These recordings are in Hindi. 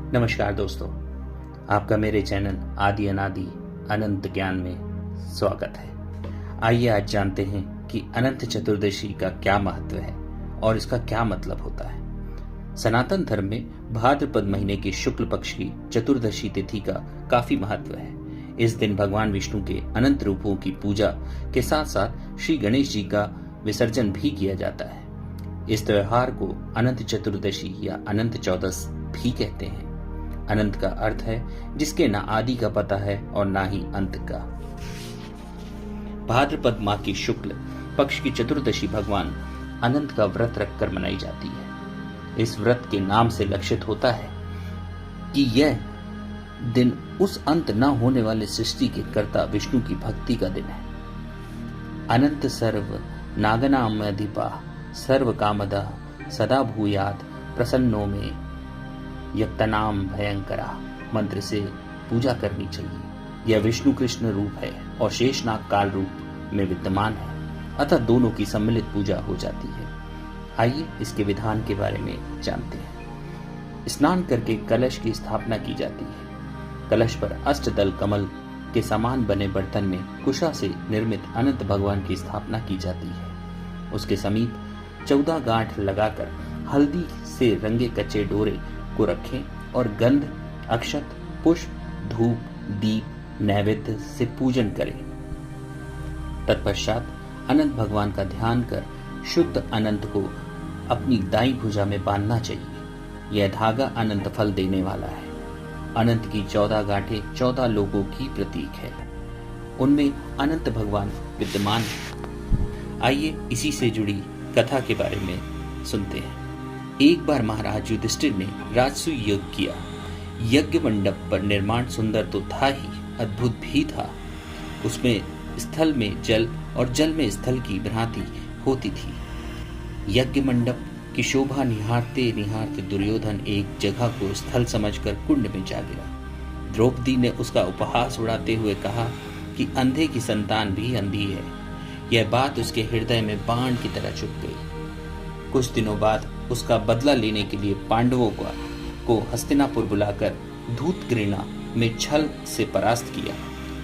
नमस्कार दोस्तों, आपका मेरे चैनल आदि अनादि अनंत ज्ञान में स्वागत है। आइए आज जानते हैं कि अनंत चतुर्दशी का क्या महत्व है और इसका क्या मतलब होता है। सनातन धर्म में भाद्रपद महीने की शुक्ल पक्ष की चतुर्दशी तिथि का काफी महत्व है। इस दिन भगवान विष्णु के अनंत रूपों की पूजा के साथ साथ श्री गणेश जी का विसर्जन भी किया जाता है। इस त्योहार को अनंत चतुर्दशी या अनंत चौदस भी कहते हैं। अनंत का अर्थ है जिसके ना आदि का पता है और ना ही अंत का। भाद्रपद माह की शुक्ल पक्ष की चतुर्दशी भगवान अनंत का व्रत रखकर मनाई जाती है। इस व्रत के नाम से लक्षित होता है कि यह दिन उस अंत न होने वाले सृष्टि के कर्ता विष्णु की भक्ति का दिन है। अनंत सर्व नागनामधिपा सर्व कामदा सदा भूयात प्रसन्नो में यत्तनाम भयंकरा मंत्र से पूजा करनी चाहिए। यह विष्णु कृष्ण रूप है और शेषनाग काल रूप में विद्यमान है, अतः दोनों की सम्मिलित पूजा हो जाती है। आइए इसके विधान के बारे में जानते हैं। स्नान करके कलश की स्थापना की जाती है। कलश पर अष्टदल कमल के समान बने बर्तन में कुशा से निर्मित अनंत भगवान की स्थापना की जाती है। उसके समीप 14 गांठ लगाकर हल्दी से रंगे कच्चे डोरे को रखें और गंध, अक्षत, पुष्प, धूप, दीप, नैवेद्य से पूजन करें। तत्पश्चात अनंत भगवान का ध्यान कर शुद्ध अनंत को अपनी दाईं भुजा में बांधना चाहिए। यह धागा अनंत फल देने वाला है। अनंत की 14 गांठें 14 लोगों की प्रतीक है। उनमें अनंत भगवान विद्यमान है। आइए इसी से जुड़ी कथा के बारे में सुनते हैं। एक बार महाराज युधिष्ठिर ने राजसूय यज्ञ किया। यज्ञ मंडप पर निर्माण सुंदर तो था ही, अद्भुत भी था। उसमें स्थल में जल और जल में स्थल की भ्रांति होती थी। यज्ञ मंडप की शोभा निहारते निहारते दुर्योधन एक जगह को स्थल समझकर कुंड में जा गिरा। द्रौपदी ने उसका उपहास उड़ाते हुए कहा कि अंधे की संतान भी अंधी है। यह बात उसके हृदय में बाण की तरह चुभ गई। कुछ दिनों बाद उसका बदला लेने के लिए पांडवों को हस्तिनापुर बुलाकर धूतगृणा में छल से परास्त किया।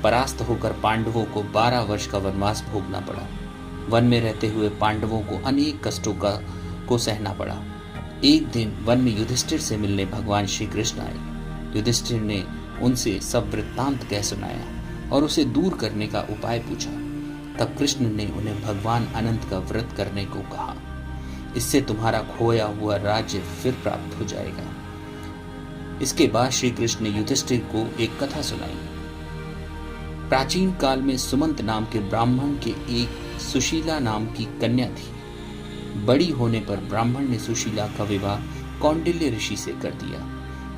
परास्त होकर पांडवों को 12 वर्ष का वनवास भोगना पड़ा। वन में रहते हुए पांडवों को अनेक कष्टों को सहना पड़ा। एक दिन वन में युधिष्ठिर से मिलने भगवान श्री कृष्ण आए। युधिष्ठिर ने उनसे सब वृत्तांत कह सुनाया और उसे दूर करने का उपाय पूछा। तब कृष्ण ने उन्हें भगवान अनंत का व्रत करने को कहा। इससे तुम्हारा खोया हुआ राज्य फिर प्राप्त हो जाएगा। इसके बाद श्री कृष्ण ने युधिष्ठिर को एक कथा सुनाई। प्राचीन काल में सुमंत नाम के ब्राह्मण के एक सुशीला नाम की कन्या थी। बड़ी होने पर ब्राह्मण ने सुशीला का विवाह कौंडिल्य ऋषि से कर दिया।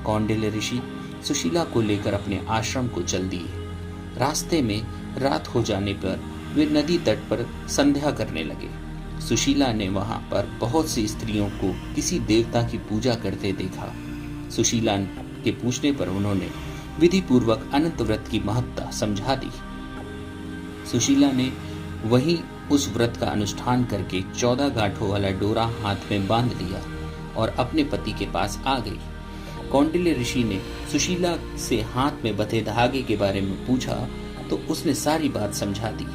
कौंडिल्य ऋषि सुशीला को लेकर अपने आश्रम को चल दिए। रास्ते में रात हो जाने पर वे नदी तट पर संध्या करने लगे। सुशीला ने वहां पर बहुत सी स्त्रियों को किसी देवता की पूजा करते देखा। सुशीला के पूछने पर उन्होंने विधि पूर्वक अनंत व्रत की महत्ता समझा दी। सुशीला ने वहीं उस व्रत का अनुष्ठान करके 14 गांठों वाला डोरा हाथ में बांध लिया और अपने पति के पास आ गई। कौंडिल्य ऋषि ने सुशीला से हाथ में बंधे धागे के बारे में पूछा तो उसने सारी बात समझा दी।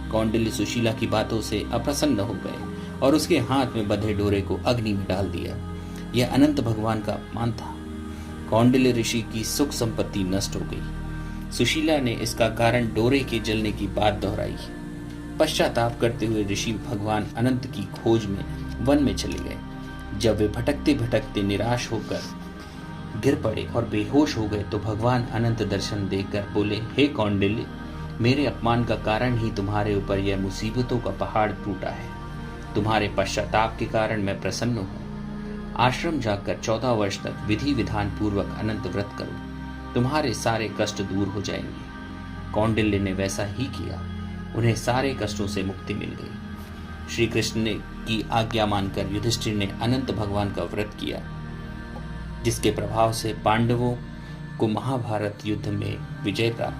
कौंडिल्य सुशीला की बातों से अप्रसन्न हो गए और उसके हाथ में बंधे डोरे को अग्नि में डाल दिया। यह अनंत भगवान का अपमान था। कौंडिल्य ऋषि की सुख संपत्ति नष्ट हो गई। सुशीला ने इसका कारण डोरे के जलने की बात दोहराई। पश्चाताप करते हुए ऋषि भगवान अनंत की खोज में वन में चले गए। जब वे भटकते भटकते निराश होकर गिर पड़े और बेहोश हो गए तो भगवान अनंत दर्शन देकर बोले, हे कौंडिल्य, मेरे अपमान का कारण ही तुम्हारे ऊपर यह मुसीबतों का पहाड़ टूटा है। तुम्हारे पश्चाताप के कारण मैं प्रसन्न हूँ। आश्रम जाकर 14 वर्ष तक विधि विधान पूर्वक अनंत व्रत करो, तुम्हारे सारे कष्ट दूर हो जाएंगे। कौंडिल्य ने वैसा ही किया। उन्हें सारे कष्टों से मुक्ति मिल गई। श्री कृष्ण ने की आज्ञा मानकर युधिष्ठिर ने अनंत भगवान का व्रत किया, जिसके प्रभाव से पांडवों को महाभारत युद्ध में विजय प्राप्त